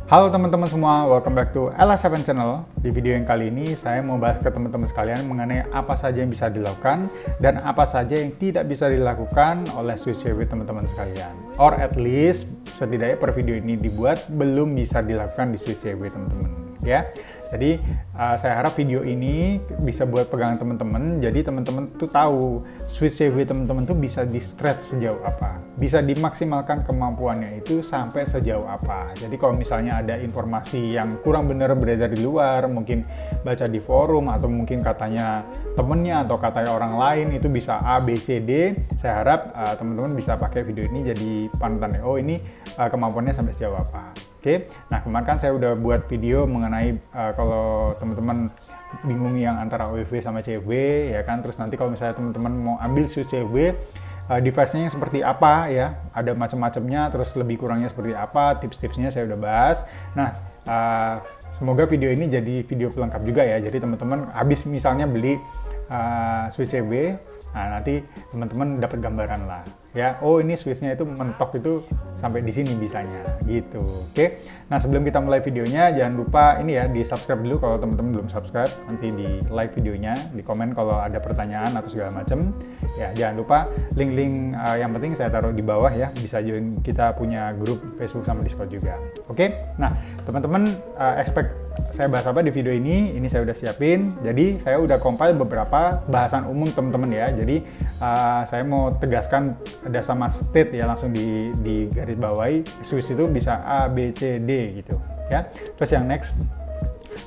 Halo teman-teman semua, welcome back to Ella7 Channel. Di video yang kali ini saya mau bahas ke teman-teman sekalian mengenai apa saja yang bisa dilakukan dan apa saja yang tidak bisa dilakukan oleh Switch CV teman-teman sekalian. Or at least setidaknya per video ini dibuat belum bisa dilakukan di Switch CV teman-teman ya. Jadi saya harap video ini bisa buat pegangan teman-teman. Jadi teman-teman tuh tahu Switch CV teman-teman tuh bisa di stretch sejauh apa, bisa dimaksimalkan kemampuannya itu sampai sejauh apa. Jadi kalau misalnya ada informasi yang kurang benar beredar di luar, mungkin baca di forum atau mungkin katanya temennya atau katanya orang lain itu bisa A, B, C, D. Saya harap teman-teman bisa pakai video ini jadi panutan. Oh ini kemampuannya sampai sejauh apa. Oke, nah kemarin kan saya udah buat video mengenai kalau teman-teman bingung yang antara OEV sama CV ya kan, terus nanti kalau misalnya teman-teman mau ambil Switch CV, device-nya yang seperti apa ya, ada macam-macamnya, terus lebih kurangnya seperti apa, tips-tipsnya saya udah bahas. Nah, semoga video ini jadi video pelengkap juga ya, jadi teman-teman habis misalnya beli Switch CV, nah nanti teman-teman dapat gambaran lah ya, oh ini switch-nya itu mentok itu sampai di sini bisanya gitu. Oke, nah sebelum kita mulai videonya jangan lupa ini ya, di subscribe dulu kalau teman-teman belum subscribe, nanti di like videonya, di komen kalau ada pertanyaan atau segala macam ya. Jangan lupa link-link yang penting saya taruh di bawah ya, bisa join kita punya grup Facebook sama Discord juga. Oke, nah teman-teman expect saya bahas apa di video ini saya udah siapin. Jadi saya udah compile beberapa bahasan umum teman-teman ya. Jadi saya mau tegaskan ada sama state ya, langsung di garis bawahi switch itu bisa A, B, C, D gitu ya. Terus yang next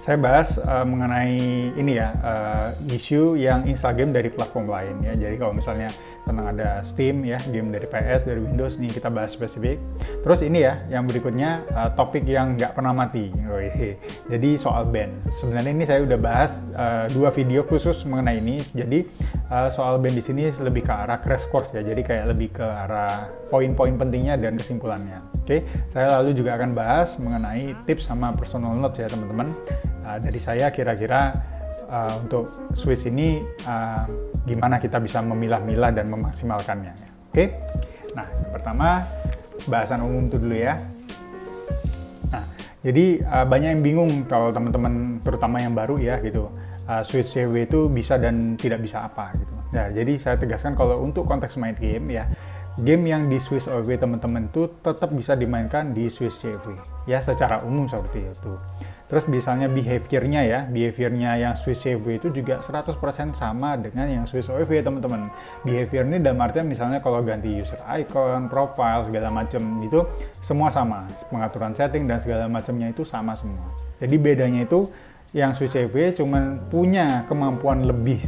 saya bahas mengenai ini ya, isu yang install game dari platform lain ya. Jadi kalau misalnya tentang ada Steam ya, game dari PS, dari Windows, nih kita bahas spesifik. Terus ini ya, yang berikutnya topik yang nggak pernah mati. Jadi soal ban. Sebenarnya ini saya udah bahas 2 video khusus mengenai ini. Jadi soal ban di sini lebih ke arah crash course ya. Jadi kayak lebih ke arah poin-poin pentingnya dan kesimpulannya. Oke, saya lalu juga akan bahas mengenai tips sama personal notes ya teman-teman. Dari saya kira-kira untuk Switch ini gimana kita bisa memilah-milah dan memaksimalkannya. Oke, nah yang pertama bahasan umum itu dulu ya. Nah, jadi banyak yang bingung kalau teman-teman terutama yang baru ya gitu, Switch CV itu bisa dan tidak bisa apa gitu. Nah, jadi saya tegaskan kalau untuk konteks main game ya, game yang di Switch OEV teman-teman itu tetap bisa dimainkan di Switch CV ya, secara umum seperti itu. Terus misalnya behaviornya yang Switch CV itu juga 100% sama dengan yang Switch OEV teman-teman. Behavior ini dalam artian misalnya kalau ganti user icon, profile, segala macam itu semua sama. Pengaturan setting dan segala macamnya itu sama semua. Jadi bedanya itu yang Switch CV cuman punya kemampuan lebih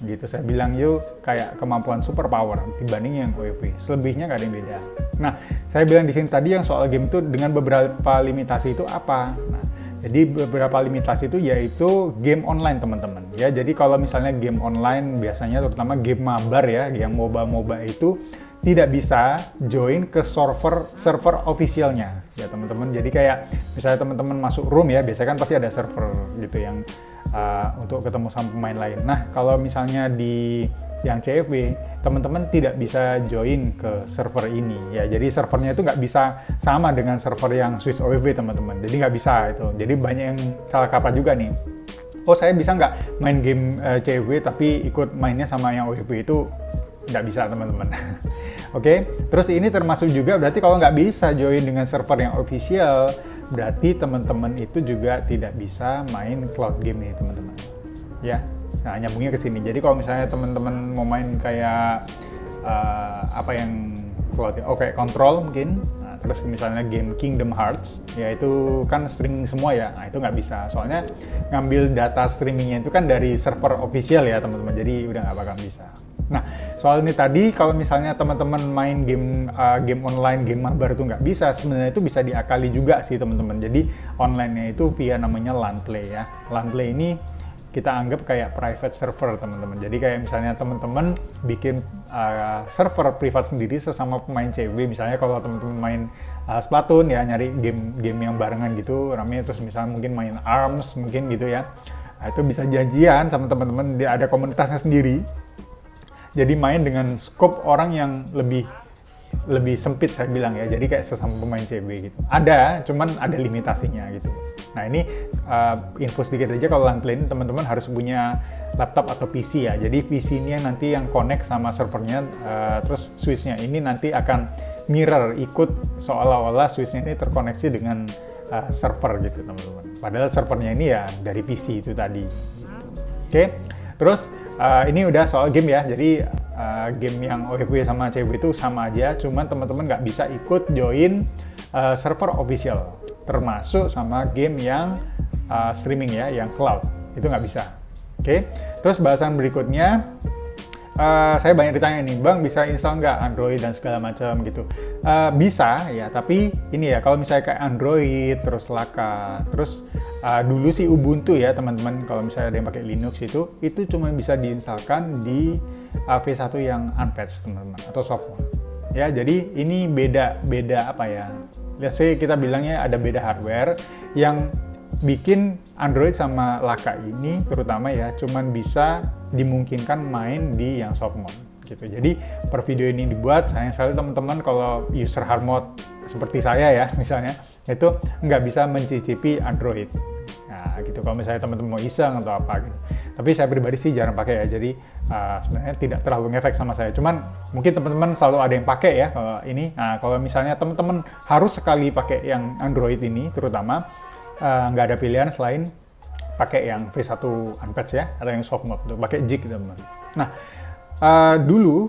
gitu, saya bilang yuk kayak kemampuan super power dibanding yang OEV. Selebihnya nggak ada yang beda. Nah, saya bilang di sini tadi yang soal game itu dengan beberapa limitasi itu apa? Nah, jadi beberapa limitasi itu yaitu game online teman-teman ya. Jadi kalau misalnya game online biasanya terutama game mabar ya, yang MOBA itu tidak bisa join ke server officialnya ya teman-teman. Jadi kayak misalnya teman-teman masuk room ya, biasanya kan pasti ada server gitu yang untuk ketemu sama pemain lain. Nah, kalau misalnya di yang CFW, teman-teman tidak bisa join ke server ini ya. Jadi servernya itu nggak bisa sama dengan server yang Switch OEV teman-teman. Jadi nggak bisa itu. Jadi banyak yang salah kaprah juga nih. Oh, saya bisa nggak main game CFW tapi ikut mainnya sama yang OEV, itu nggak bisa teman-teman. Oke, terus ini termasuk juga berarti kalau nggak bisa join dengan server yang official, berarti teman-teman itu juga tidak bisa main cloud game nih teman-teman ya. Nah, nyambungnya ke sini. Jadi kalau misalnya teman-teman mau main kayak apa yang cloud, kayak Control mungkin, nah, terus misalnya game Kingdom Hearts ya, itu kan streaming semua ya. Nah, itu nggak bisa, soalnya ngambil data streamingnya itu kan dari server official ya teman-teman, jadi udah nggak bakal bisa. Nah, soal ini tadi kalau misalnya teman-teman main game online, game mabar itu nggak bisa, sebenarnya itu bisa diakali juga sih teman-teman. Jadi online-nya itu via namanya LAN play ya. LAN play ini kita anggap kayak private server teman-teman. Jadi kayak misalnya teman-teman bikin server privat sendiri sesama pemain CW. Misalnya kalau teman-teman main Splatoon ya, nyari game yang barengan gitu ramai, terus misalnya mungkin main ARMS mungkin gitu ya. Nah, itu bisa janjian sama teman-teman, ada komunitasnya sendiri. Jadi main dengan scope orang yang lebih lebih sempit saya bilang ya, jadi kayak sesama pemain CB gitu. Ada, cuman ada limitasinya gitu. Nah ini info sedikit aja, kalau LAN play ini teman-teman harus punya laptop atau PC ya. Jadi PC ini yang nanti yang connect sama servernya, terus switchnya ini nanti akan mirror, ikut seolah-olah switchnya ini terkoneksi dengan server gitu teman-teman. Padahal servernya ini ya dari PC itu tadi. Oke, terus ini udah soal game ya. Jadi game yang OFW sama CB itu sama aja, cuman teman-teman nggak bisa ikut join server official, termasuk sama game yang streaming ya, yang cloud, itu nggak bisa. Oke, terus bahasan berikutnya, saya banyak ditanya nih, Bang bisa install nggak Android dan segala macam gitu. Bisa ya, tapi ini ya, kalau misalnya kayak Android, terus Laka, terus dulu sih Ubuntu ya teman-teman, kalau misalnya ada yang pakai Linux itu cuma bisa diinstalkan di V1 yang unpatched teman-teman, atau soft mode. Ya, jadi ini beda apa ya, let's say kita bilangnya ada beda hardware yang bikin Android sama Laka ini terutama ya cuman bisa dimungkinkan main di yang soft mode gitu. Jadi per video ini dibuat, sayang sekali teman-teman kalau user hard mode seperti saya ya misalnya, itu nggak bisa mencicipi Android. Nah gitu, kalau misalnya teman-teman mau iseng atau apa gitu. Tapi saya pribadi sih jarang pakai ya, jadi sebenarnya tidak terlalu ngefek sama saya. Cuman mungkin teman-teman selalu ada yang pakai ya kalau ini. Nah kalau misalnya teman-teman harus sekali pakai yang Android ini terutama, nggak ada pilihan selain pakai yang V1 unpatched ya, atau yang soft mode, tuh pakai jig teman-teman. Nah dulu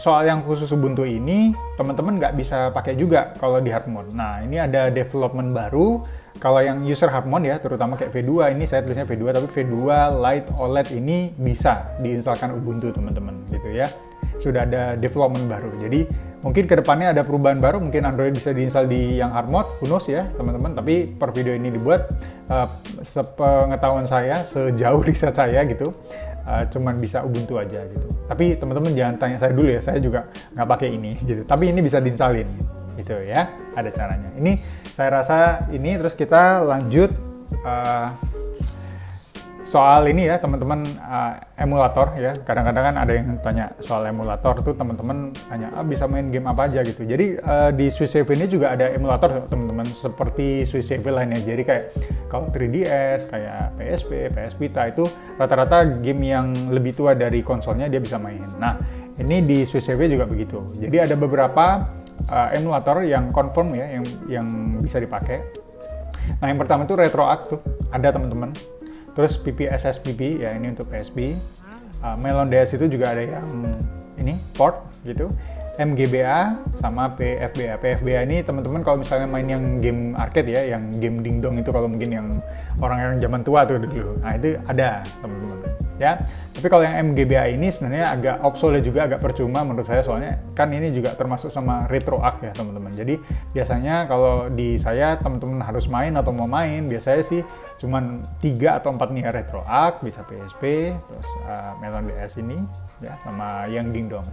soal yang khusus Ubuntu ini teman-teman nggak bisa pakai juga kalau di hard mode. Nah ini ada development baru, kalau yang user hard mode ya, terutama kayak V2, ini saya tulisnya V2 tapi V2 Lite OLED ini bisa diinstalkan Ubuntu teman-teman gitu ya. Sudah ada development baru, jadi mungkin kedepannya ada perubahan baru, mungkin Android bisa diinstal di yang hard mode, who knows ya teman-teman. Tapi per video ini dibuat, sepengetahuan saya, sejauh riset saya gitu, cuman bisa Ubuntu aja gitu. Tapi teman-teman jangan tanya saya dulu ya, saya juga nggak pakai ini gitu. Tapi ini bisa diinstalin gitu ya, ada caranya. Ini saya rasa ini, terus kita lanjut soal ini ya teman-teman, emulator ya. Kadang-kadang kan ada yang tanya soal emulator tuh, teman-teman tanya bisa main game apa aja gitu. Jadi di SwissSave ini juga ada emulator teman-teman, seperti SwissSave lainnya. Jadi kayak kalau 3DS, kayak PSP, PS Vita, itu rata-rata game yang lebih tua dari konsolnya dia bisa main. Nah ini di SwissSave juga begitu. Jadi ada beberapa emulator yang confirm ya, yang bisa dipakai. Nah yang pertama itu RetroArch tuh ada teman-teman. Terus PPSSPP ya, ini untuk PSP. Melon DS itu juga ada yang ini port gitu. MGBA sama PFBA. PFBA ini teman-teman kalau misalnya main yang game arcade ya, yang game dingdong itu, kalau mungkin yang orang yang zaman tua tuh dulu. Nah itu ada teman-teman ya. Tapi kalau yang MGBA ini sebenarnya agak obsolete juga, agak percuma menurut saya, soalnya kan ini juga termasuk sama RetroArch ya teman-teman. Jadi biasanya kalau di saya teman-teman harus main atau mau main, biasanya sih cuman 3 atau 4 nih ya, RetroArch, bisa PSP, terus Melon DS ini ya, sama yang dingdong.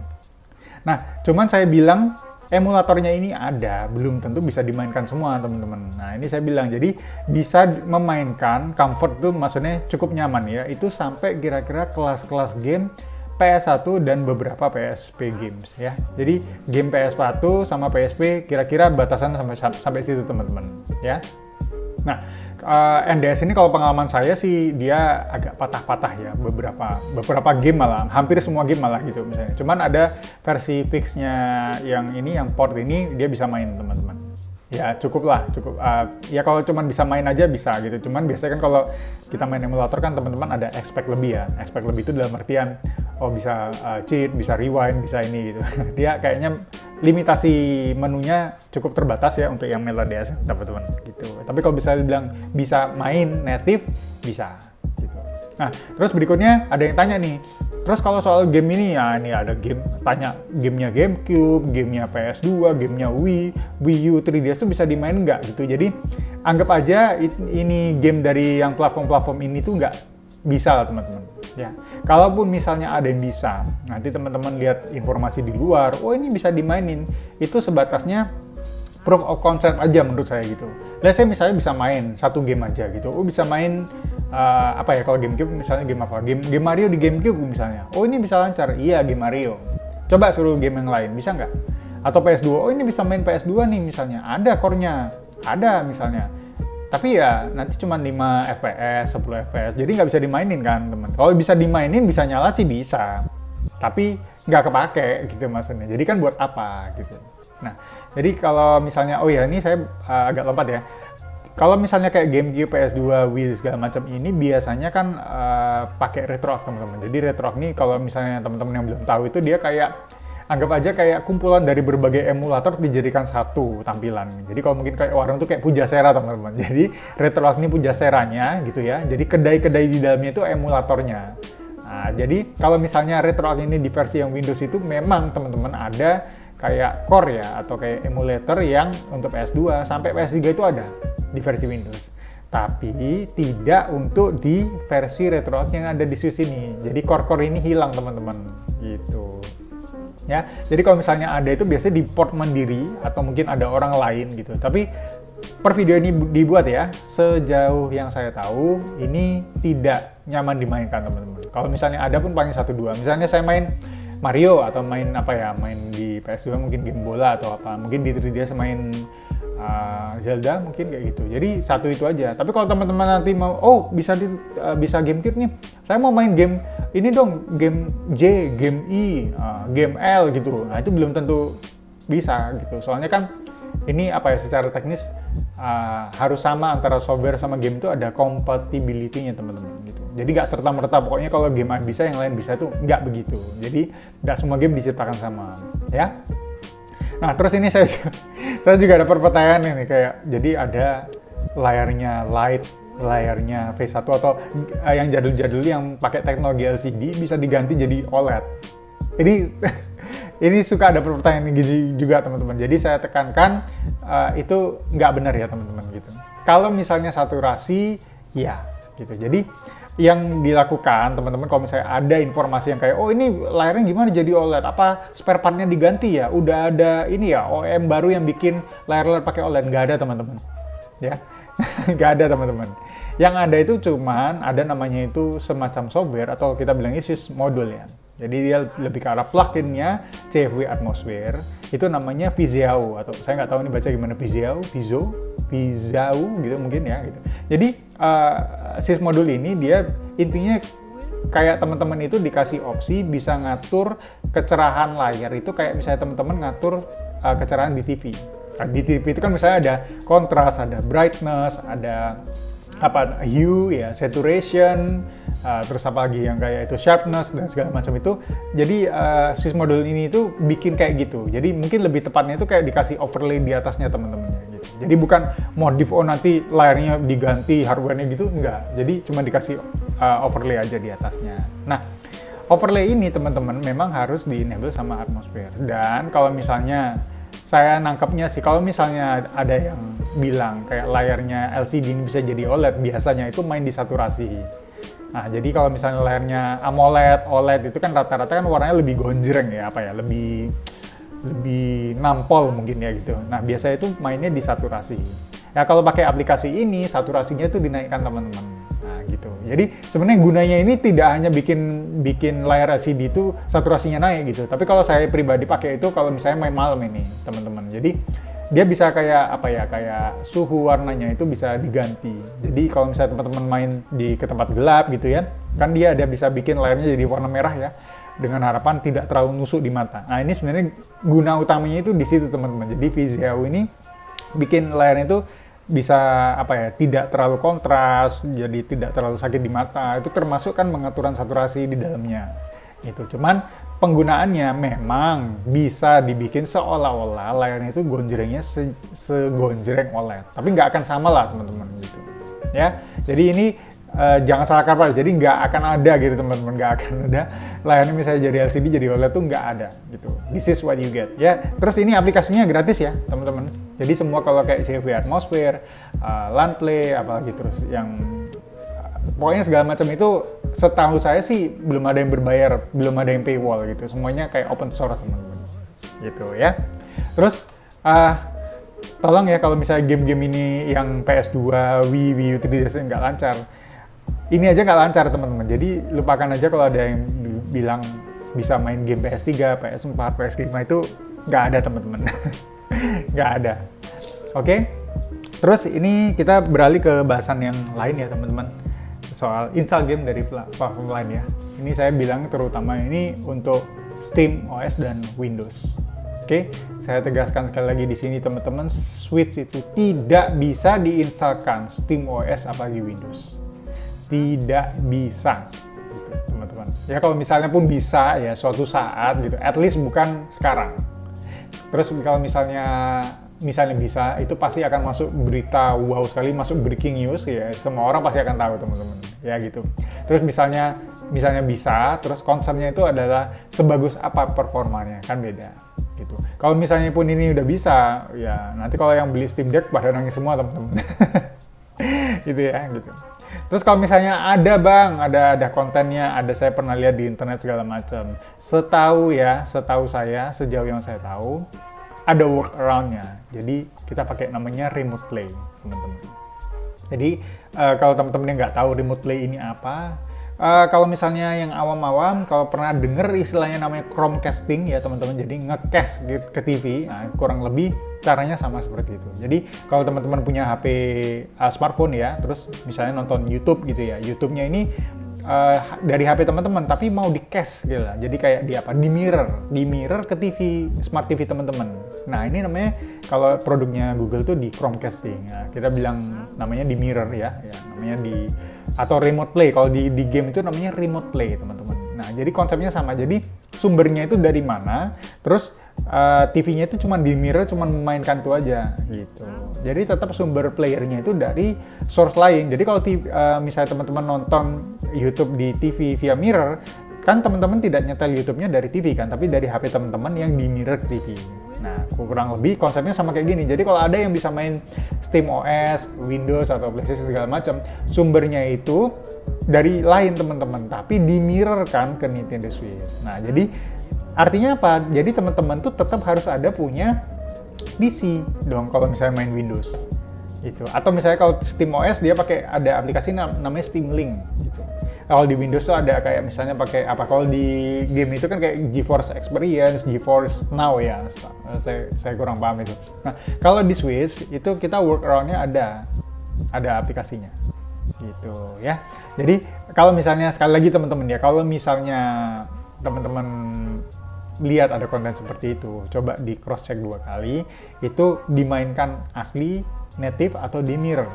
Nah, cuman saya bilang emulatornya ini ada, belum tentu bisa dimainkan semua teman-teman. Nah ini saya bilang, jadi bisa memainkan, comfort tuh maksudnya cukup nyaman ya, itu sampai kira-kira kelas-kelas game PS1 dan beberapa PSP games ya. Jadi game PS1 sama PSP kira-kira batasan sampai situ teman-teman ya. Nah NDS ini kalau pengalaman saya sih dia agak patah-patah ya, beberapa game malah, hampir semua game malah gitu misalnya. Cuman ada versi fixnya yang ini, yang port ini dia bisa main teman-teman. Ya cukup lah, cukup. Ya kalau cuman bisa main aja bisa gitu. Cuman biasanya kan kalau kita main emulator kan teman-teman ada expect lebih ya. Expect lebih itu dalam artian bisa cheat, bisa rewind, bisa ini gitu. Dia kayaknya limitasi menunya cukup terbatas ya untuk yang Melon DS teman-teman gitu. Tapi kalau bisa dibilang bisa main native, bisa gitu. Nah terus berikutnya ada yang tanya nih, terus kalau soal game ini ya, ini ada game, tanya gamenya GameCube, gamenya PS2, gamenya Wii, Wii U, 3DS itu bisa dimain nggak gitu. Jadi anggap aja ini game dari yang platform-platform ini tuh nggak bisa lah teman-teman ya. Kalaupun misalnya ada yang bisa, nanti teman-teman lihat informasi di luar, oh ini bisa dimainin, itu sebatasnya proof of concept aja menurut saya gitu. Let's say misalnya bisa main satu game aja gitu, oh bisa main apa ya, kalau GameCube misalnya game apa, game Mario di GameCube misalnya, oh ini bisa lancar, iya game Mario, coba suruh game yang lain, bisa nggak? Atau PS2, oh ini bisa main PS2 nih misalnya, ada core-nya, ada misalnya. Tapi ya nanti cuma 5 fps, 10 fps, jadi nggak bisa dimainin kan teman. Kalau bisa dimainin, bisa nyala sih bisa, tapi nggak kepake gitu maksudnya. Jadi kan buat apa gitu. Nah, jadi kalau misalnya, oh ya ini saya agak lompat ya. Kalau misalnya kayak GameCube, PS2, Wii segala macam ini biasanya kan pakai RetroArch teman-teman. Jadi RetroArch ini kalau misalnya teman-teman yang belum tahu itu dia kayak anggap aja kayak kumpulan dari berbagai emulator dijadikan satu tampilan. Jadi kalau mungkin kayak orang tuh kayak Pujasera teman-teman. Jadi RetroArch ini Pujaseranya gitu ya. Jadi kedai-kedai di dalamnya itu emulatornya. Nah, jadi kalau misalnya RetroArch ini di versi yang Windows itu memang teman-teman ada kayak core ya atau kayak emulator yang untuk PS2 sampai PS3 itu ada di versi Windows. Tapi tidak untuk di versi RetroArch yang ada di Swiss ini. Jadi core-core ini hilang teman-teman gitu. Ya, jadi kalau misalnya ada itu biasanya di port mandiri atau mungkin ada orang lain gitu. Tapi per video ini dibuat ya, sejauh yang saya tahu ini tidak nyaman dimainkan teman-teman. Kalau misalnya ada pun paling 1-2. Misalnya saya main Mario atau main apa ya, main di PS2 mungkin game bola atau apa, mungkin di 3DS main Zelda mungkin kayak gitu. Jadi satu itu aja. Tapi kalau teman-teman nanti mau, oh bisa GameCube nih, saya mau main game ini dong, game J, game I, game L gitu. Nah itu belum tentu bisa gitu. Soalnya kan ini apa ya, secara teknis harus sama antara software sama game itu ada compatibility-nya teman-teman gitu. Jadi nggak serta-merta pokoknya kalau game A bisa yang lain bisa, itu nggak begitu. Jadi nggak semua game diciptakan sama ya. Nah terus ini saya juga ada pertanyaan ini kayak, jadi ada layarnya light, layarnya V1 atau yang jadul-jadul yang pakai teknologi LCD bisa diganti jadi OLED. Ini suka ada pertanyaan gitu juga teman-teman. Jadi saya tekankan itu nggak benar ya teman-teman gitu. Kalau misalnya saturasi ya gitu. Jadi yang dilakukan teman-teman kalau misalnya ada informasi yang kayak, oh ini layarnya gimana jadi OLED, apa spare partnya diganti ya, udah ada ini ya OEM baru yang bikin layar pakai OLED, nggak ada teman-teman ya. Nggak ada teman-teman. Yang ada itu cuman ada namanya itu semacam software atau kita bilangnya sys modul ya. Jadi dia lebih ke arah plugin-nya CFW Atmosphere, itu namanya Vizao atau saya nggak tahu ini baca gimana, Vizao gitu mungkin ya gitu. Jadi sys modul ini dia intinya kayak teman-teman itu dikasih opsi bisa ngatur kecerahan layar itu kayak misalnya teman-teman ngatur kecerahan di TV. Nah, di TV itu kan misalnya ada kontras, ada brightness, ada apa hue ya, saturation, terus apa lagi yang kayak itu sharpness dan segala macam itu. Jadi sys modul ini itu bikin kayak gitu. Jadi mungkin lebih tepatnya itu kayak dikasih overlay di atasnya teman-temannya gitu. Jadi bukan modif nanti layarnya diganti hardware-nya gitu, enggak. Jadi cuma dikasih overlay aja di atasnya. Nah, overlay ini teman-teman memang harus di-enable sama Atmosphere. Dan kalau misalnya saya nangkepnya sih, kalau misalnya ada yang bilang kayak layarnya LCD ini bisa jadi OLED, biasanya itu main di saturasi. Nah, jadi kalau misalnya layarnya AMOLED, OLED itu kan rata-rata kan warnanya lebih gonjreng ya, apa ya, lebih nampol mungkin ya gitu. Nah, biasanya itu mainnya di saturasi. Ya kalau pakai aplikasi ini, saturasinya itu dinaikkan teman-teman. Nah, gitu. Jadi sebenarnya gunanya ini tidak hanya bikin layar LCD itu saturasinya naik gitu. Tapi kalau saya pribadi pakai itu kalau misalnya main malam ini, teman-teman. Jadi dia bisa kayak apa ya, kayak suhu warnanya itu bisa diganti. Jadi kalau misalnya teman-teman main ke tempat gelap gitu ya, kan dia ada bisa bikin layarnya jadi warna merah ya, dengan harapan tidak terlalu nusuk di mata. Nah, ini sebenarnya guna utamanya itu di situ teman-teman. Jadi Vizao ini bikin layarnya itu bisa apa ya, tidak terlalu kontras, jadi tidak terlalu sakit di mata. Itu termasuk kan pengaturan saturasi di dalamnya. Itu cuman penggunaannya memang bisa dibikin seolah-olah layarnya itu gonjrengnya segonjreng OLED. Tapi nggak akan sama lah teman-teman gitu. Ya, jadi ini jangan salah kaprah, jadi nggak akan ada gitu teman-teman, nggak akan ada layarnya misalnya jadi LCD jadi OLED tuh nggak ada gitu. This is what you get ya. Terus ini aplikasinya gratis ya teman-teman. Jadi semua kalau kayak CFW Atmosphere, Landplay, apalagi terus yang pokoknya segala macam itu setahu saya sih belum ada yang berbayar, belum ada yang paywall gitu. Semuanya kayak open source teman-teman gitu ya. Terus tolong ya kalau misalnya game-game ini yang PS2, Wii U 3DS nggak lancar. Ini aja nggak lancar teman-teman, jadi lupakan aja kalau ada yang bilang bisa main game PS3, PS4, PS5 itu Nggak ada teman-teman. Nggak ada. Oke, terus ini kita beralih ke bahasan yang lain ya teman-teman, soal install game dari platform lain ya. Ini saya bilang terutama ini untuk Steam OS dan Windows. Oke, saya tegaskan sekali lagi di sini teman-teman, Switch itu tidak bisa diinstalkan Steam OS apalagi Windows. Tidak bisa, gitu, teman-teman. Ya kalau misalnya pun bisa ya suatu saat gitu, at least bukan sekarang. Terus kalau misalnya bisa, itu pasti akan masuk berita wow sekali, masuk breaking news ya, semua orang pasti akan tahu teman-teman. Ya gitu. Terus misalnya bisa, terus concernnya itu adalah sebagus apa performanya, kan beda. Gitu. Kalau misalnya pun ini udah bisa, ya nanti kalau yang beli Steam Deck pada nangis semua teman-teman. Gitu ya, gitu. Terus kalau misalnya ada bang, ada kontennya, saya pernah lihat di internet segala macam. Setahu saya, sejauh yang saya tahu, ada workaround-nya. Jadi kita pakai namanya remote play, teman-teman. Jadi kalau teman-teman yang nggak tahu remote play ini apa, kalau misalnya yang awam-awam, kalau pernah denger istilahnya namanya Chromecasting ya teman-teman, jadi nge-cast ke TV, nah, kurang lebih caranya sama seperti itu. Jadi kalau teman-teman punya HP smartphone ya, terus misalnya nonton YouTube gitu ya, YouTube-nya ini dari HP teman-teman, tapi mau di-cast gitu lah. Jadi kayak di mirror ke TV, smart TV teman-teman. Nah ini namanya kalau produknya Google tuh di Chromecasting. Nah, kita bilang namanya di mirror ya namanya atau remote play. Kalau di game itu namanya remote play teman-teman. Nah jadi konsepnya sama. Jadi sumbernya itu dari mana, terus TV-nya itu cuma di mirror, cuma memainkan itu aja gitu. Jadi tetap sumber playernya itu dari source lain. Jadi kalau misalnya teman-teman nonton YouTube di TV via mirror, kan teman-teman tidak nyetel YouTube-nya dari TV kan, tapi dari HP teman-teman yang di mirror ke TV. Nah, kurang lebih konsepnya sama kayak gini. Jadi kalau ada yang bisa main Steam OS, Windows atau PlayStation segala macam, sumbernya itu dari lain teman-teman, tapi di mirror kan ke Nintendo Switch. Nah, jadi artinya apa? Jadi teman-teman tuh tetap harus ada punya PC dong kalau misalnya main Windows. Gitu. Atau misalnya kalau Steam OS dia pakai ada aplikasi namanya Steam Link gitu. Kalau di Windows tuh ada kayak misalnya pakai apa? Kalau di game itu kan kayak GeForce Experience, GeForce Now ya. Saya kurang paham itu. Nah, kalau di Switch itu kita workaround-nya ada aplikasinya. Gitu ya. Jadi kalau misalnya sekali lagi teman-teman ya, kalau misalnya teman-teman lihat ada konten seperti itu, coba di cross check 2 kali, itu dimainkan asli, native atau di mirror.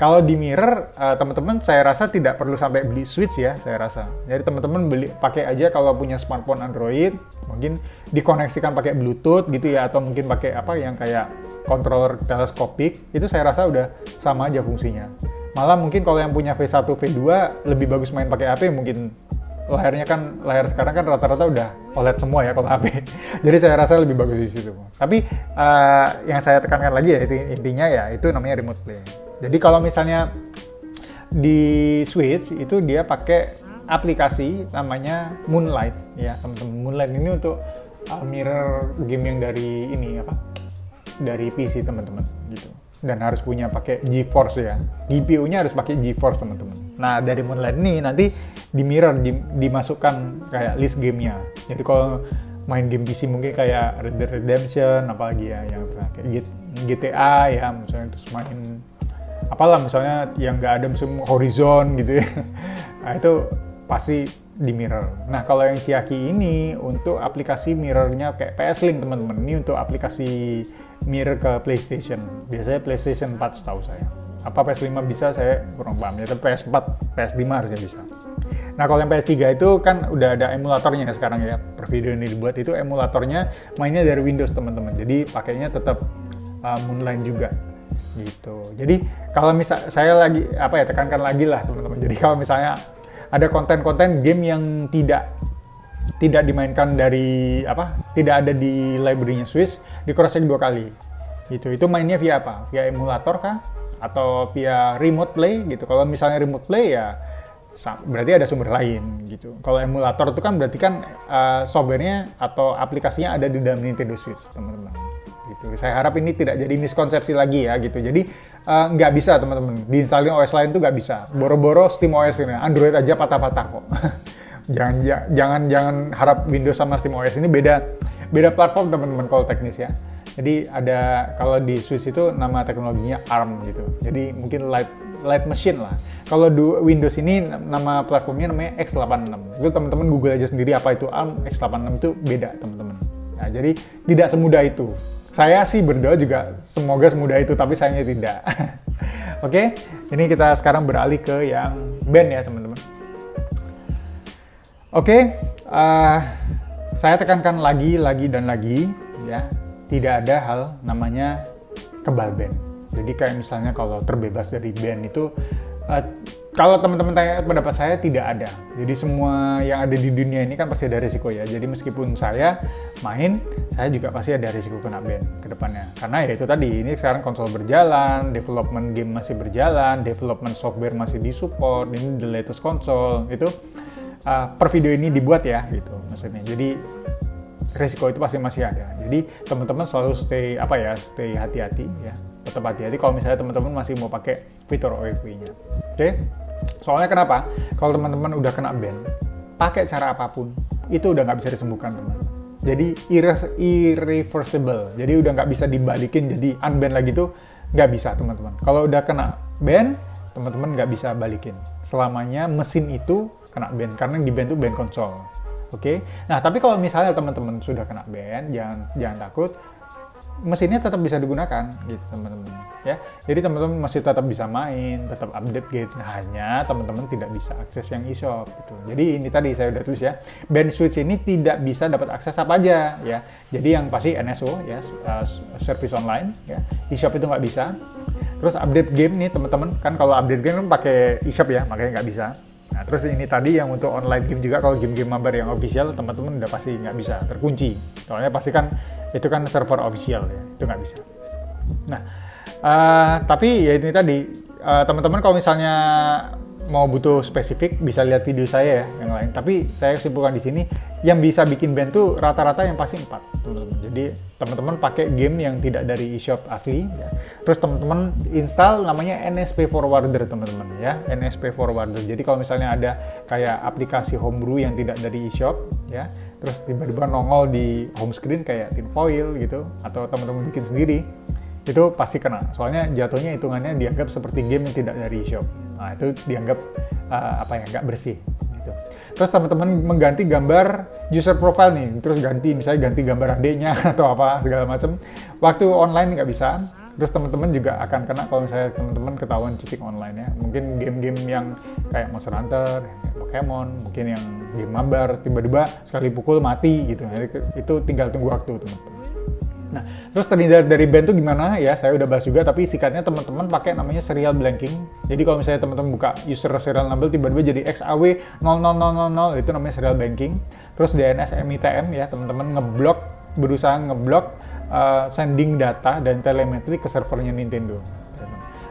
Kalau di mirror, teman-teman saya rasa tidak perlu sampai beli Switch ya, saya rasa. Jadi teman-teman pakai aja kalau punya smartphone Android, mungkin dikoneksikan pakai Bluetooth gitu ya, atau mungkin pakai apa yang kayak controller teleskopik, itu saya rasa udah sama aja fungsinya. Malah mungkin kalau yang punya V1, V2 lebih bagus main pakai HP, mungkin layar sekarang kan rata-rata udah OLED semua ya kalau HP. Jadi saya rasa lebih bagus di situ. Tapi yang saya tekankan lagi ya intinya ya itu namanya remote play. Jadi kalau misalnya di Switch itu dia pakai aplikasi namanya Moonlight ya teman-teman. Moonlight ini untuk mirror game yang dari ini apa? Dari PC teman-teman gitu. Dan harus punya pakai GeForce ya. GPU-nya harus pakai GeForce teman-teman. Nah dari Moonlight ini nanti di mirror dimasukkan kayak list gamenya. Jadi kalau main game PC mungkin kayak Red Dead Redemption apalagi ya yang kayak GTA ya misalnya terus main apalah misalnya yang nggak ada musim Horizon gitu ya. Nah itu pasti di mirror. Nah kalau yang Chiaki ini untuk aplikasi mirrornya kayak PS Link teman-teman. Ini untuk aplikasi mirror ke PlayStation. Biasanya PlayStation 4 setahu saya. Apa PS5 bisa saya kurang paham ya. Tapi PS4, PS5 harusnya bisa. Nah kalau yang PS3 itu kan udah ada emulatornya ya sekarang ya. Per video ini dibuat itu emulatornya mainnya dari Windows teman-teman. Jadi pakainya tetap Moonlight juga. Gitu. Jadi kalau misal saya lagi tekankan lagi lah teman-teman. Jadi kalau misalnya ada konten-konten game yang tidak dimainkan dari tidak ada di library-nya Switch, di cross check 2 kali. Gitu. Itu mainnya via apa? Via emulator kah? Atau via remote play gitu. Kalau misalnya remote play ya berarti ada sumber lain gitu. Kalau emulator itu kan berarti kan softwarenya atau aplikasinya ada di dalam Nintendo Switch, teman-teman. Gitu. Saya harap ini tidak jadi miskonsepsi lagi ya gitu. Jadi nggak bisa teman-teman diinstalin OS lain tuh nggak bisa. Boro-boro Steam OS ini, Android aja patah-patah kok. jangan harap Windows sama Steam OS ini beda Beda platform teman-teman kalau teknis ya. Jadi ada, kalau di Swiss itu nama teknologinya ARM gitu. Jadi mungkin light machine lah. Kalau di Windows ini nama platformnya namanya x86. Itu teman-teman Google aja sendiri apa itu ARM, x86 itu beda teman-teman. Nah, jadi tidak semudah itu. Saya sih berdoa juga semoga semudah itu, tapi sayangnya tidak. Oke, ini kita sekarang beralih ke yang band ya teman-teman. Oke, saya tekankan lagi dan lagi ya, tidak ada hal namanya kebal band. Jadi kayak misalnya kalau terbebas dari band itu, kalau teman-teman tanya pendapat saya, tidak ada. Jadi semua yang ada di dunia ini kan pasti ada risiko ya. Jadi meskipun saya main, saya juga pasti ada risiko kena ban ke depannya. Karena ya itu tadi, ini sekarang konsol berjalan, development game masih berjalan, development software masih disupport, ini the latest konsol, itu per video ini dibuat ya gitu maksudnya. Jadi risiko itu pasti masih ada. Jadi teman-teman selalu stay hati-hati ya. Tetap hati-hati kalau misalnya teman-teman masih mau pakai fitur OEV-nya. Oke? Soalnya kenapa? Kalau teman-teman udah kena ban, pakai cara apapun, itu udah nggak bisa disembuhkan teman-teman. Jadi irreversible. Jadi udah nggak bisa dibalikin jadi unban lagi tuh nggak bisa teman-teman. Kalau udah kena ban, teman-teman nggak bisa balikin. Selamanya mesin itu kena ban, karena yang di ban tuh ban konsol. Oke? Nah, tapi kalau misalnya teman-teman sudah kena ban, jangan takut. Mesinnya tetap bisa digunakan gitu teman-teman ya. Jadi teman-teman masih tetap bisa main, tetap update gitu. Hanya teman-teman tidak bisa akses yang eShop gitu. Jadi ini tadi saya udah tulis ya, band Switch ini tidak bisa dapat akses apa aja ya. Jadi yang pasti NSO ya, service online ya. eShop itu nggak bisa. Terus update game nih teman-teman, kan kalau update game kan pakai eShop ya, makanya nggak bisa. Nah, terus ini tadi yang untuk online game juga, kalau game-game mabar yang official teman-teman udah pasti nggak bisa, terkunci. Soalnya pasti kan itu kan server official ya, itu nggak bisa. Nah, tapi ya ini tadi, teman-teman kalau misalnya mau butuh spesifik bisa lihat video saya ya yang lain. Tapi saya simpulkan di sini, yang bisa bikin band tuh rata-rata yang pasti 4 teman-teman. Jadi teman-teman pakai game yang tidak dari eShop asli ya. Terus teman-teman install namanya NSP Forwarder teman-teman ya, NSP Forwarder. Jadi kalau misalnya ada kayak aplikasi homebrew yang tidak dari eShop ya, terus tiba-tiba nongol di home screen kayak tinfoil gitu, atau teman-teman bikin sendiri, itu pasti kena. Soalnya jatuhnya hitungannya dianggap seperti game yang tidak dari eShop. Nah, itu dianggap nggak bersih gitu. Terus teman-teman mengganti gambar user profile nih, terus misalnya ganti gambar adiknya atau apa segala macam. Waktu online nggak bisa. Terus teman-teman juga akan kena kalau misalnya teman-teman ketahuan cheating online ya. Mungkin game-game yang kayak Monster Hunter, kayak Pokemon, mungkin yang game mabar, tiba-tiba sekali pukul mati gitu. Jadi itu tinggal tunggu waktu teman-teman. Nah, terus terhindar dari ban itu gimana ya? Saya udah bahas juga, tapi sikatnya teman-teman pakai namanya serial blanking. Jadi kalau misalnya teman-teman buka user serial number tiba-tiba jadi XAW 00000, itu namanya serial blanking. Terus DNS MITM ya, teman-teman berusaha ngeblok sending data dan telemetri ke servernya Nintendo.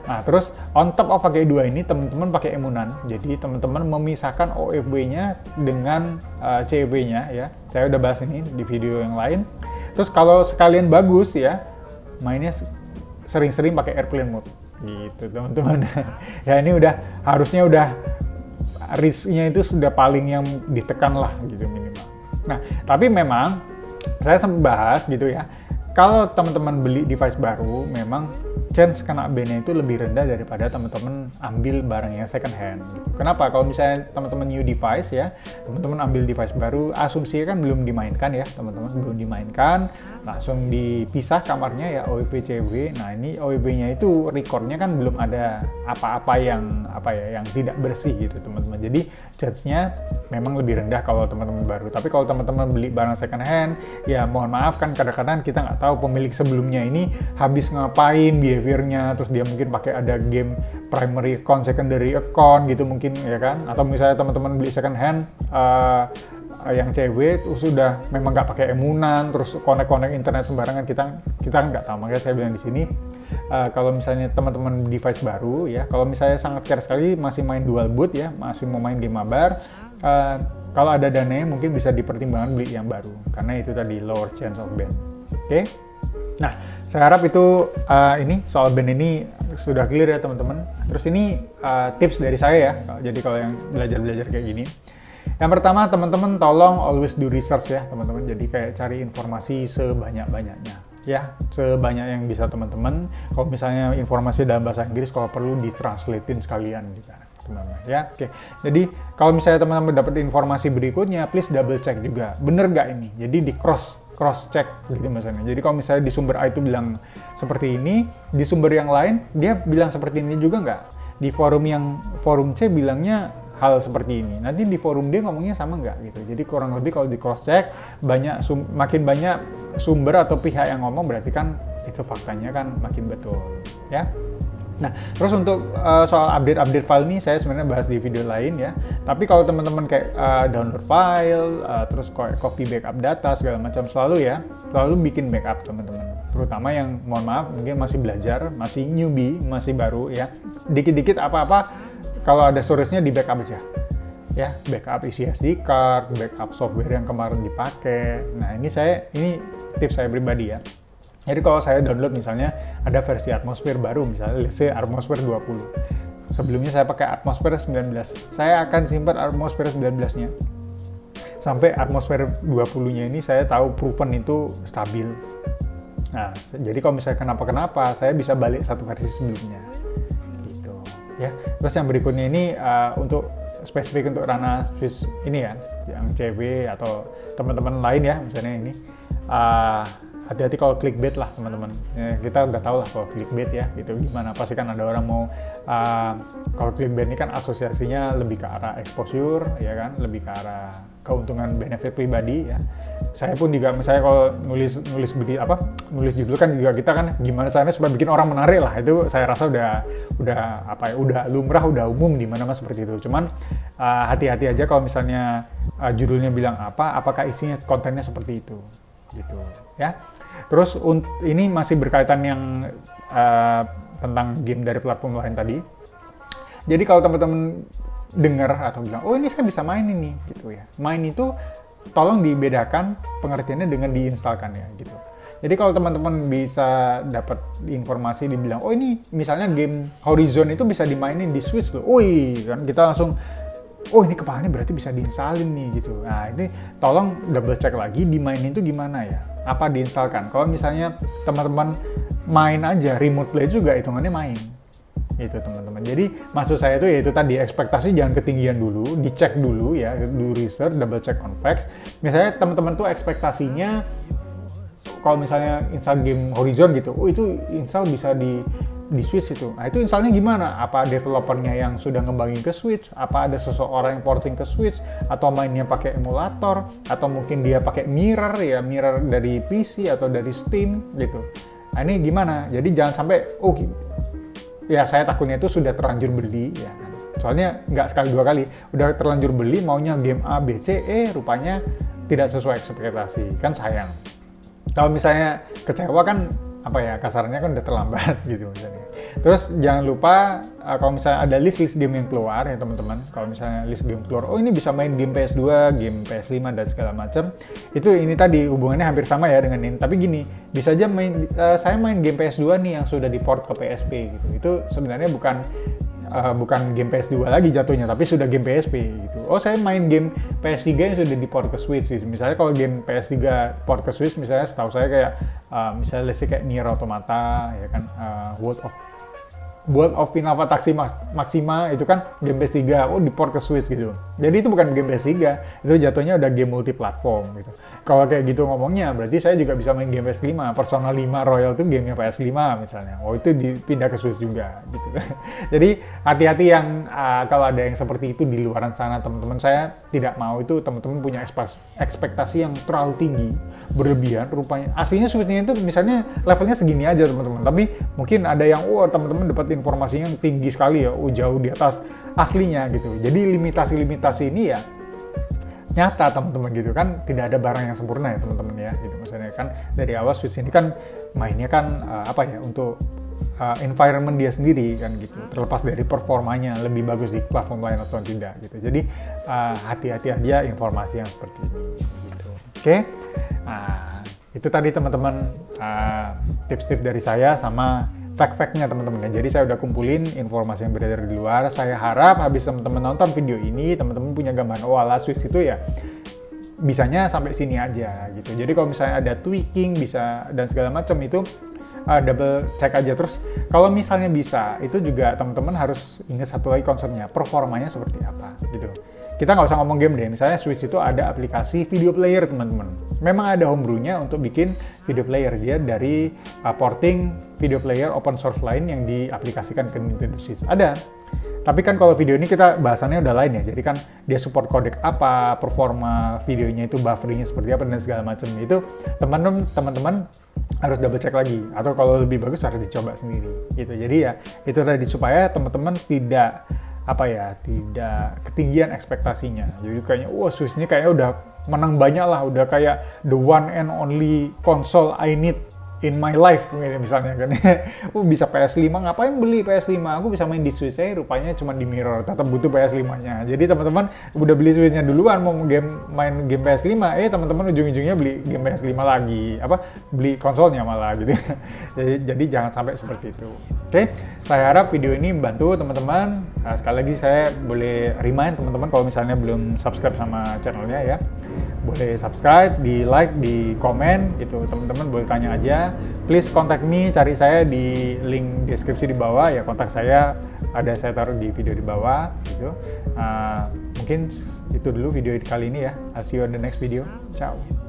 Nah, terus on top of pakai dua ini, teman-teman pakai emunan. Jadi teman-teman memisahkan OFW-nya dengan CEW-nya ya. Saya udah bahas ini di video yang lain. Terus kalau sekalian bagus ya, mainnya sering-sering pakai airplane mode gitu teman-teman. Ya ini harusnya risk-nya itu sudah paling yang ditekan lah gitu minimal. Nah, tapi memang saya sempat bahas gitu ya, kalau teman-teman beli device baru, memang chance kena ban-nya itu lebih rendah daripada teman-teman ambil barang yang second hand gitu. Kenapa? Kalau misalnya teman-teman new device ya, teman-teman ambil device baru, asumsinya kan belum dimainkan ya, teman-teman belum dimainkan, langsung dipisah kamarnya ya, OEV CW. Nah, ini OEV-nya itu recordnya kan belum ada apa-apa yang tidak bersih gitu teman-teman. Jadi chance-nya memang lebih rendah kalau teman-teman baru. Tapi kalau teman-teman beli barang second hand, ya mohon maaf kan kadang-kadang kita nggak tahu pemilik sebelumnya ini habis ngapain behaviornya, terus dia mungkin pakai ada game primary account, secondary account gitu mungkin ya kan, atau misalnya teman-teman beli second hand yang cewek terus sudah memang nggak pakai emunan, terus connect internet sembarangan, kita nggak tahu. Makanya saya bilang di sini, kalau misalnya teman-teman device baru ya, kalau misalnya sangat care sekali masih main dual boot ya, masih mau main game mabar, kalau ada dananya mungkin bisa dipertimbangkan beli yang baru, karena itu tadi lower chance of ban. Oke? Nah, saya harap itu ini soal ban ini sudah clear ya teman-teman. Terus ini tips dari saya ya, jadi kalau yang belajar kayak gini, Yang pertama, teman-teman tolong always do research ya teman-teman. Jadi kayak cari informasi sebanyak-banyaknya ya, sebanyak yang bisa teman-teman. Kalau misalnya informasi dalam bahasa Inggris, kalau perlu ditranslatein sekalian gitu teman-teman ya. Oke, jadi kalau misalnya teman-teman dapat informasi berikutnya, please double check juga, bener nggak ini. Jadi di cross check gitu misalnya. Jadi kalau misalnya di sumber A itu bilang seperti ini, di sumber yang lain dia bilang seperti ini juga nggak. Di forum C bilangnya hal seperti ini, nanti di forum D ngomongnya sama nggak gitu. Jadi kurang lebih kalau di cross check, makin banyak sumber atau pihak yang ngomong, berarti kan itu faktanya kan makin betul ya. Nah, terus untuk soal update file ini saya sebenarnya bahas di video lain ya. Tapi kalau teman-teman kayak download file, terus copy backup data segala macam, selalu bikin backup teman-teman. Terutama yang mohon maaf mungkin masih belajar, masih newbie, masih baru ya. Dikit-dikit apa-apa kalau ada storage-nya di backup aja. Ya, backup isi SD card, backup software yang kemarin dipakai. Nah, ini tips saya pribadi ya. Jadi kalau saya download misalnya ada versi Atmosphere baru, misalnya let's say Atmosphere 20. Sebelumnya saya pakai Atmosphere 19. Saya akan simpan Atmosphere 19-nya. Sampai Atmosphere 20-nya ini saya tahu proven itu stabil. Nah, jadi kalau misalnya kenapa-kenapa, saya bisa balik satu versi sebelumnya. Gitu ya. Terus yang berikutnya ini untuk spesifik untuk ranah Swiss ini ya, yang cewek atau teman-teman lain ya, misalnya ini. Hati-hati kalau clickbait lah teman-teman. Ya, kita udah tahu lah kalau clickbait ya, gitu gimana. Pasti kan ada orang mau kalau clickbait ini kan asosiasinya lebih ke arah exposure, ya kan, lebih ke arah keuntungan benefit pribadi ya. Saya pun juga misalnya kalau nulis judul kan juga kita kan gimana caranya supaya bikin orang menarik lah. Itu saya rasa udah lumrah, udah umum di mana-mana seperti itu. Cuman hati-hati aja kalau misalnya judulnya bilang apakah isinya kontennya seperti itu gitu ya. Terus ini masih berkaitan yang tentang game dari platform lain tadi. Jadi kalau teman-teman dengar atau bilang, oh ini saya bisa main ini gitu ya. Main itu tolong dibedakan pengertiannya dengan diinstalkan ya gitu. Jadi kalau teman-teman bisa dapat informasi dibilang, oh ini misalnya game Horizon itu bisa dimainin di Switch loh. Wih, kan kita langsung oh ini kepalanya berarti bisa diinstalin nih gitu. Nah ini tolong double check lagi dimainin itu gimana ya, apa diinstalkan. Kalau misalnya teman-teman main aja remote play juga hitungannya main itu teman-teman. Jadi maksud saya itu yaitu tadi ekspektasi jangan ketinggian dulu, dicek dulu ya, do research, double check on facts. Misalnya teman-teman tuh ekspektasinya kalau misalnya install game Horizon gitu, oh itu install bisa di Switch itu. Nah itu installnya gimana? Apa developernya yang sudah ngembangin ke Switch? Apa ada seseorang yang porting ke Switch? Atau mainnya pakai emulator? Atau mungkin dia pakai mirror dari PC atau dari Steam gitu. Nah ini gimana? Jadi jangan sampai, ya saya takutnya itu sudah terlanjur beli ya kan. Soalnya nggak sekali dua kali, udah terlanjur beli maunya game A, B, C, E rupanya tidak sesuai ekspektasi, kan sayang. Kalau misalnya kecewa kan kasarnya kan udah terlambat gitu misalnya. Terus jangan lupa kalau misalnya ada list game yang keluar ya teman-teman, kalau misalnya list game keluar, oh ini bisa main game PS2, game PS5 dan segala macam, itu ini tadi hubungannya hampir sama ya dengan ini. Tapi gini, bisa aja saya main game PS2 nih yang sudah di-port ke PSP gitu. Itu sebenarnya bukan game PS2 lagi jatuhnya, tapi sudah game PSP gitu. Oh saya main game PS3 yang sudah di-port ke Switch gitu. Misalnya kalau game PS3 port ke Switch, misalnya setahu saya kayak misalnya kayak Nier Automata ya kan, World of Final Fantasy Maxima itu kan game PS3, di-port ke Switch gitu. Jadi itu bukan game PS3, itu jatuhnya udah game multi-platform gitu. Kalau kayak gitu ngomongnya, berarti saya juga bisa main game PS5. Persona 5 Royal itu gamenya PS5 misalnya. Oh itu dipindah ke Switch juga gitu. Jadi hati-hati yang kalau ada yang seperti itu di luaran sana teman-teman. Saya tidak mau itu teman-teman punya ekspektasi yang terlalu tinggi, berlebihan rupanya. Aslinya Switch-nya itu misalnya levelnya segini aja teman-teman. Tapi mungkin ada yang teman-teman dapat informasinya yang tinggi sekali ya, jauh di atas aslinya gitu. Jadi limitasi ini ya nyata teman-teman gitu kan, tidak ada barang yang sempurna ya teman-teman ya gitu. Maksudnya kan dari awal Switch ini kan mainnya kan untuk environment dia sendiri kan gitu, terlepas dari performanya lebih bagus di platform lain atau tidak gitu. Jadi hati-hati aja informasi yang seperti ini gitu. Oke. Itu tadi teman-teman tips-tips dari saya sama fact-factnya teman-teman ya. Jadi saya udah kumpulin informasi yang beredar di luar. Saya harap habis teman-teman nonton video ini, teman-teman punya gambaran, oh ala Swiss itu ya bisanya sampai sini aja gitu. Jadi kalau misalnya ada tweaking bisa dan segala macam itu double check aja. Terus kalau misalnya bisa, itu juga teman-teman harus ingat satu lagi konsepnya, performanya seperti apa gitu. Kita nggak usah ngomong game deh, misalnya Switch itu ada aplikasi video player teman-teman. Memang ada homebrew-nya untuk bikin video player, dia dari porting video player open source lain yang diaplikasikan ke Nintendo Switch. Ada. Tapi kan kalau video ini kita bahasannya udah lain ya, jadi kan dia support codec apa, performa videonya itu bufferingnya seperti apa dan segala macam. Itu teman-teman harus double check lagi, atau kalau lebih bagus harus dicoba sendiri gitu. Jadi ya itu tadi supaya teman-teman tidak tidak ketinggian ekspektasinya. Jadi kayaknya wah Swiss ini kayaknya udah menang banyak lah, udah kayak the one and only console I need in my life misalnya kan. Bisa PS5, ngapain beli PS5? Aku bisa main di Switch, rupanya cuma di mirror, tetap butuh PS5-nya. Jadi teman-teman udah beli Switch-nya duluan, mau main game PS5, teman-teman ujung-ujungnya beli game PS5 lagi, beli konsolnya malah gitu. Jadi jangan sampai seperti itu. Oke, saya harap video ini membantu teman-teman. Sekali lagi saya boleh remind teman-teman kalau misalnya belum subscribe sama channelnya ya, boleh subscribe, di like, di komen gitu. Teman-teman boleh tanya aja. Please contact me, cari saya di link deskripsi di bawah ya, kontak saya saya taruh di video di bawah gitu. Mungkin itu dulu video kali ini ya. I'll see you on the next video. Ciao.